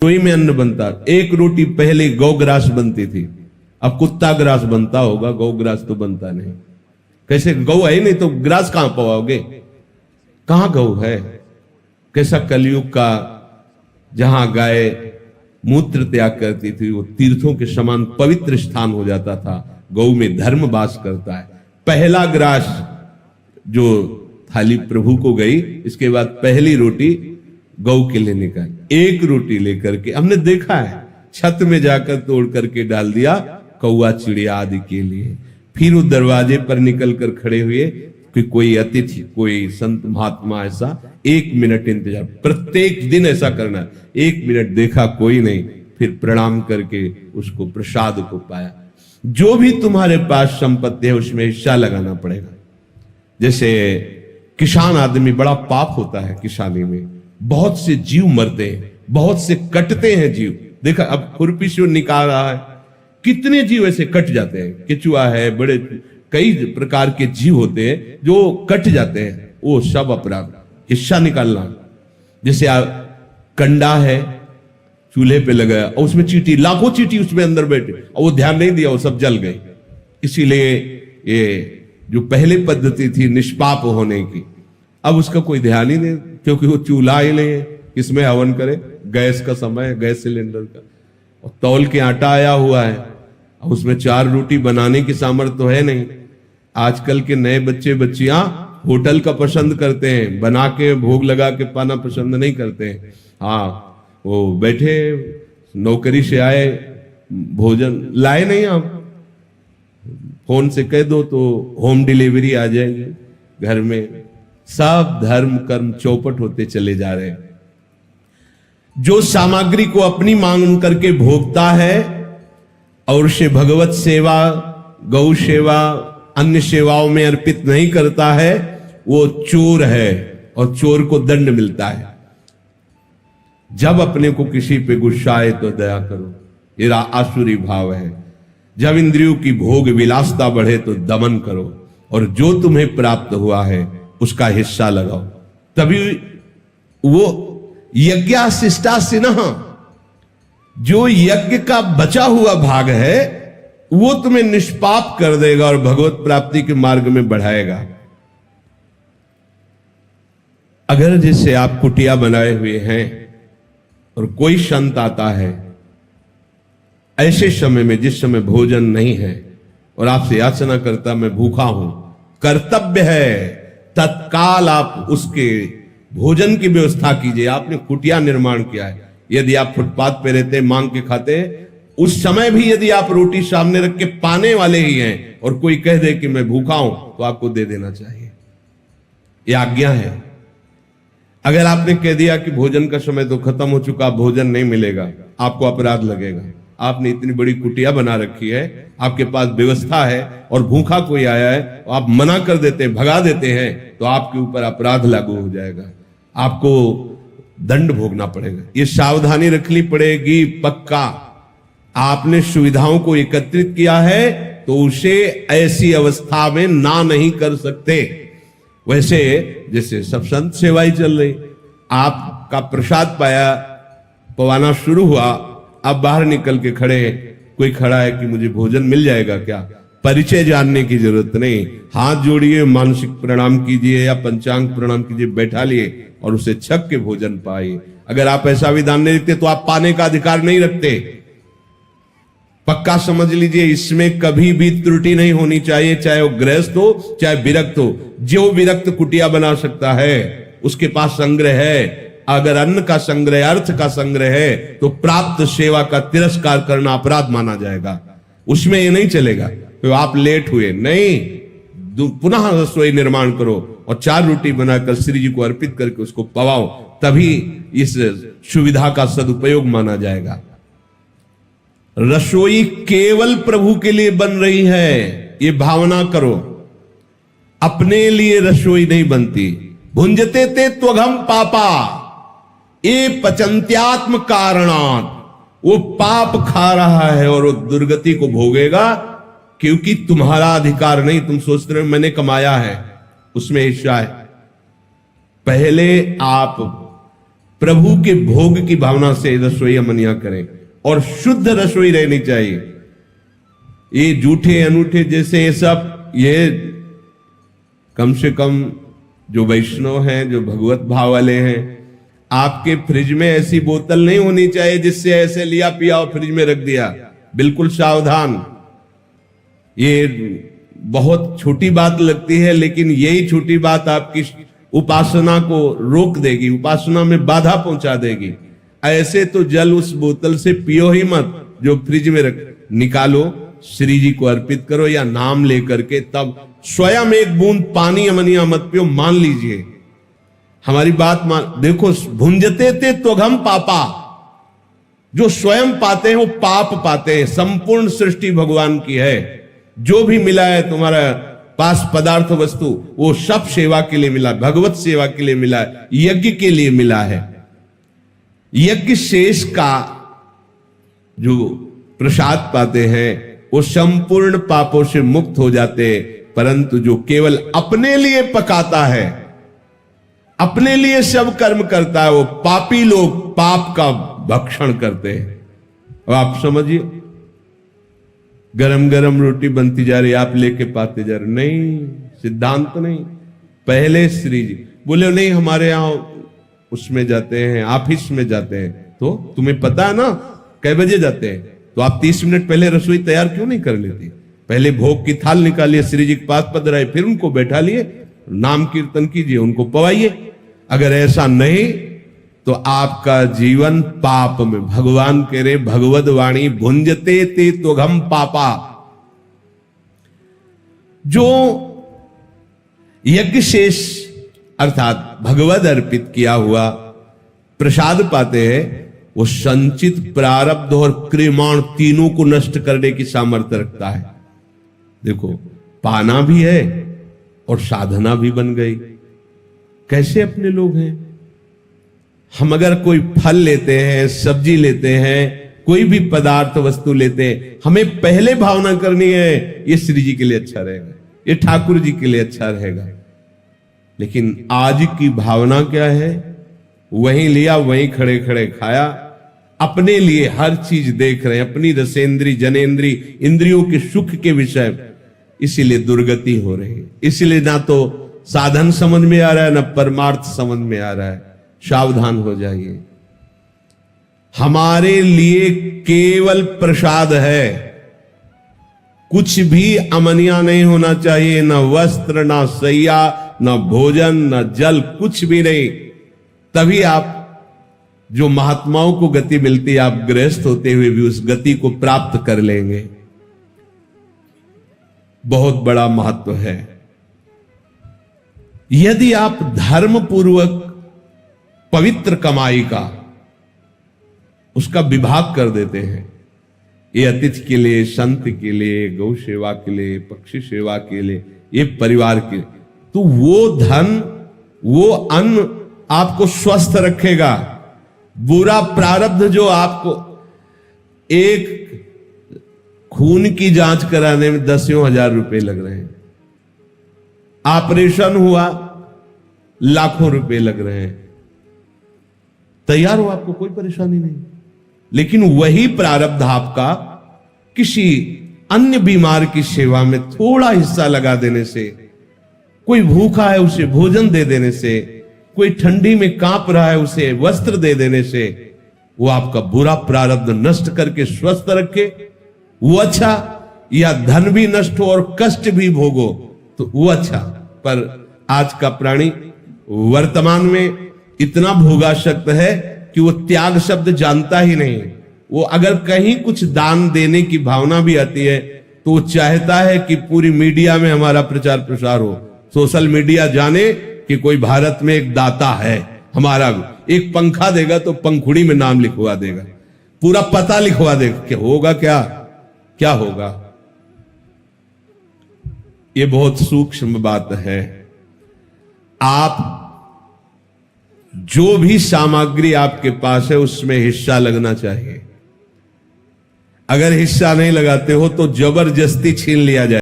रसोई में अन्न बनता। एक रोटी पहले गौग्रास बनती थी, अब कुत्ता ग्रास बनता होगा, गौग्रास तो बनता नहीं। कैसे? गौ है नहीं तो ग्रास कहां पाओगे? कहां गौ है? कैसा कलयुग का, जहां गाय मूत्र त्याग करती थी वो तीर्थों के समान पवित्र स्थान हो जाता था। गौ में धर्म वास करता है। पहला ग्रास जो थाली प्रभु को गई, इसके बाद पहली रोटी गौ के लिए निकाल, एक रोटी लेकर के हमने देखा है छत में जाकर तोड़ करके डाल दिया कौआ चिड़िया आदि के लिए। फिर वो दरवाजे पर निकल कर खड़े हुए कि कोई अतिथि, कोई संत महात्मा, ऐसा 1 मिनट इंतजार, प्रत्येक दिन ऐसा करना। 1 मिनट देखा कोई नहीं, फिर प्रणाम करके उसको प्रसाद को पाया। जो भी तुम्हारे पास संपत्ति है उसमें हिस्सा लगाना पड़ेगा। जैसे किसान आदमी, बड़ा पाप होता है किसानी में, बहुत से जीव मरते हैं, बहुत से कटते हैं जीव। देखा अब खुरपी से निकाल रहा है, कितने जीव ऐसे कट जाते हैं। केचुआ है, बड़े कई प्रकार के जीव होते हैं जो कट जाते हैं, वो सब अपराध, हिस्सा निकालना। जैसे कंडा है चूल्हे पे लगाया और उसमें चींटी, लाखों चींटी उसमें अंदर बैठे और वो ध्यान नहीं दिया, वो सब जल गई। इसीलिए ये जो पहले पद्धति थी निष्पाप होने की, अब उसका कोई ध्यान ही नहीं, क्योंकि वो चूल्हा ही नहीं है, किसमें हवन करे? गैस का समय है, गैस सिलेंडर का, और तौल के आटा आया हुआ है, अब उसमें 4 रोटी बनाने की सामर्थ्य तो है नहीं। आजकल के नए बच्चे बच्चियां होटल का पसंद करते हैं, बना के भोग लगा के पाना पसंद नहीं करते हैं। हाँ, वो बैठे नौकरी से आए, भोजन लाए नहीं, आप फोन से कह दो तो होम डिलीवरी आ जाएगी घर में। सब धर्म कर्म चौपट होते चले जा रहे हैं। जो सामग्री को अपनी मांग करके भोगता है और उसे भगवत सेवा, गौ सेवा, अन्य सेवाओं में अर्पित नहीं करता है, वो चोर है और चोर को दंड मिलता है। जब अपने को किसी पे गुस्सा आए तो दया करो, ये आसुरी भाव है। जब इंद्रियों की भोग विलासता बढ़े तो दमन करो, और जो तुम्हें प्राप्त हुआ है उसका हिस्सा लगाओ। तभी वो यज्ञाशिष्टासिनः, जो यज्ञ का बचा हुआ भाग है वो तुम्हें निष्पाप कर देगा और भगवत प्राप्ति के मार्ग में बढ़ाएगा। अगर जैसे आप कुटिया बनाए हुए हैं और कोई संत आता है ऐसे समय में, जिस समय भोजन नहीं है, और आपसे याचना करता मैं भूखा हूं, कर्तव्य है तत्काल आप उसके भोजन की व्यवस्था कीजिए। आपने कुटिया निर्माण किया है, यदि आप फुटपाथ पे रहते मांग के खाते, उस समय भी यदि आप रोटी सामने रख के पाने वाले ही हैं और कोई कह दे कि मैं भूखा हूं, तो आपको दे देना चाहिए, यह आज्ञा है। अगर आपने कह दिया कि भोजन का समय तो खत्म हो चुका, भोजन नहीं मिलेगा, आपको अपराध लगेगा। आपने इतनी बड़ी कुटिया बना रखी है, आपके पास व्यवस्था है, और भूखा कोई आया है तो आप मना कर देते हैं, भगा देते हैं, तो आपके ऊपर अपराध लागू हो जाएगा, आपको दंड भोगना पड़ेगा। ये सावधानी रखनी पड़ेगी पक्का। आपने सुविधाओं को एकत्रित किया है तो उसे ऐसी अवस्था में ना नहीं कर सकते। वैसे जैसे सब संत सेवाई चल रही, आपका प्रसाद पाया, पवाना शुरू हुआ, आप बाहर निकल के खड़े हैं, कोई खड़ा है कि मुझे भोजन मिल जाएगा क्या? परिचय जानने की जरूरत नहीं, हाथ जोड़िए, मानसिक प्रणाम कीजिए या पंचांग प्रणाम कीजिए, बैठा लिए और उसे छक के भोजन पाइए। अगर आप ऐसा विधान नहीं रखते तो आप पाने का अधिकार नहीं रखते। पक्का समझ लीजिए, इसमें कभी भी त्रुटि नहीं होनी चाहिए, चाहे वो गृहस्थ हो चाहे विरक्त हो। जो विरक्त कुटिया बना सकता है उसके पास संग्रह है। अगर अन्न का संग्रह, अर्थ का संग्रह है, तो प्राप्त सेवा का तिरस्कार करना अपराध माना जाएगा। उसमें ये नहीं चलेगा तो आप लेट हुए नहीं, पुनः रसोई निर्माण करो और 4 रोटी बनाकर श्री जी को अर्पित करके उसको पवाओ, तभी इस सुविधा का सदुपयोग माना जाएगा। रसोई केवल प्रभु के लिए बन रही है, ये भावना करो। अपने लिए रसोई नहीं बनती। भुंजते ते त्वघम पापा ये पचंत्यात्म कारणात्, वो पाप खा रहा है और वो दुर्गति को भोगेगा, क्योंकि तुम्हारा अधिकार नहीं। तुम सोचते हो मैंने कमाया है, उसमें हिस्सा है। पहले आप प्रभु के भोग की भावना से रसोई अमनिया करें और शुद्ध रसोई रहनी चाहिए। ये जूठे अनूठे जैसे ये सब, ये कम से कम जो वैष्णव हैं, जो भगवत भाव वाले हैं, आपके फ्रिज में ऐसी बोतल नहीं होनी चाहिए जिससे ऐसे लिया पिया और फ्रिज में रख दिया। बिल्कुल सावधान। ये बहुत छोटी बात लगती है, लेकिन यही छोटी बात आपकी उपासना को रोक देगी, उपासना में बाधा पहुंचा देगी। ऐसे तो जल उस बोतल से पियो ही मत जो फ्रिज में रख, निकालो, श्री जी को अर्पित करो या नाम लेकर के, तब स्वयं एक बूंद पानी अमनिया मत पियो। मान लीजिए हमारी बात मान, देखो भुंजते थे तो हम पापा, जो स्वयं पाते हैं वो पाप पाते हैं। संपूर्ण सृष्टि भगवान की है। जो भी मिला है तुम्हारा पास पदार्थ वस्तु, वो सब सेवा के लिए मिला, भगवत सेवा के लिए मिला है, यज्ञ के लिए मिला है। यज्ञ शेष का जो प्रसाद पाते हैं वो संपूर्ण पापों से मुक्त हो जाते हैं। परंतु जो केवल अपने लिए पकाता है, अपने लिए सब कर्म करता है, वो पापी लोग पाप का भक्षण करते हैं। अब आप समझिए, गरम गरम रोटी बनती जा रही, आप लेके पाते जा रहे, नहीं, सिद्धांत नहीं। पहले श्री जी बोले नहीं, हमारे यहां उसमें जाते हैं, ऑफिस में जाते हैं, तो तुम्हें पता है ना कै बजे जाते हैं, तो आप 30 मिनट पहले रसोई तैयार क्यों नहीं कर लेती? पहले भोग की थाल निकालिए, श्री जी के पास पधराए, फिर उनको बैठा लिए, नाम कीर्तन कीजिए, उनको पवाइए। अगर ऐसा नहीं तो आपका जीवन पाप में, भगवान कह रहे भगवद वाणी भुंजते ते तो हम पापा। जो यज्ञ शेष अर्थात भगवद अर्पित किया हुआ प्रसाद पाते हैं, वो संचित प्रारब्ध और क्रियमाण तीनों को नष्ट करने की सामर्थ्य रखता है। देखो, पाना भी है और साधना भी बन गई। कैसे अपने लोग हैं हम, अगर कोई फल लेते हैं, सब्जी लेते हैं, कोई भी पदार्थ वस्तु लेते हैं, हमें पहले भावना करनी है ये श्री जी के लिए अच्छा रहेगा, ये ठाकुर जी के लिए अच्छा रहेगा। लेकिन आज की भावना क्या है? वहीं लिया, वहीं खड़े खड़े खाया, अपने लिए हर चीज देख रहे हैं, अपनी रसेंद्री जनेन्द्री इंद्रियों के सुख के विषय। इसीलिए दुर्गति हो रही है। इसलिए ना तो साधन समझ में आ रहा है, ना परमार्थ समझ में आ रहा है। सावधान हो जाइए। हमारे लिए केवल प्रसाद है, कुछ भी अमनिया नहीं होना चाहिए, ना वस्त्र, ना सैया, ना भोजन, ना जल, कुछ भी नहीं। तभी आप जो महात्माओं को गति मिलती है, आप गृहस्थ होते हुए भी उस गति को प्राप्त कर लेंगे। बहुत बड़ा महत्व है। यदि आप धर्म पूर्वक पवित्र कमाई का उसका विभाग कर देते हैं, ये अतिथि के लिए, संत के लिए, गौ सेवा के लिए, पक्षी सेवा के लिए, ये परिवार के लिए, तो वो धन, वो अन्न आपको स्वस्थ रखेगा। बुरा प्रारब्ध जो आपको, एक खून की जांच कराने में 10,000 रुपए लग रहे हैं, ऑपरेशन हुआ लाखों रुपए लग रहे हैं, तैयार हो, आपको कोई परेशानी नहीं। लेकिन वही प्रारब्ध आपका किसी अन्य बीमार की सेवा में थोड़ा हिस्सा लगा देने से, कोई भूखा है उसे भोजन दे देने से, कोई ठंडी में कांप रहा है उसे वस्त्र दे देने से, वो आपका बुरा प्रारब्ध नष्ट करके स्वस्थ रखे, वो अच्छा। या धन भी नष्ट हो और कष्ट भी भोगो तो वो अच्छा। पर आज का प्राणी वर्तमान में इतना भोगासक्त है कि वो त्याग शब्द जानता ही नहीं। वो अगर कहीं कुछ दान देने की भावना भी आती है तो वो चाहता है कि पूरी मीडिया में हमारा प्रचार प्रसार हो, सोशल मीडिया जाने कि कोई भारत में एक दाता है हमारा। एक पंखा देगा तो पंखुड़ी में नाम लिखवा देगा, पूरा पता लिखवा देगा। कि होगा क्या, क्या होगा? ये बहुत सूक्ष्म बात है। आप जो भी सामग्री आपके पास है उसमें हिस्सा लगना चाहिए। अगर हिस्सा नहीं लगाते हो तो जबरदस्ती छीन लिया जाए।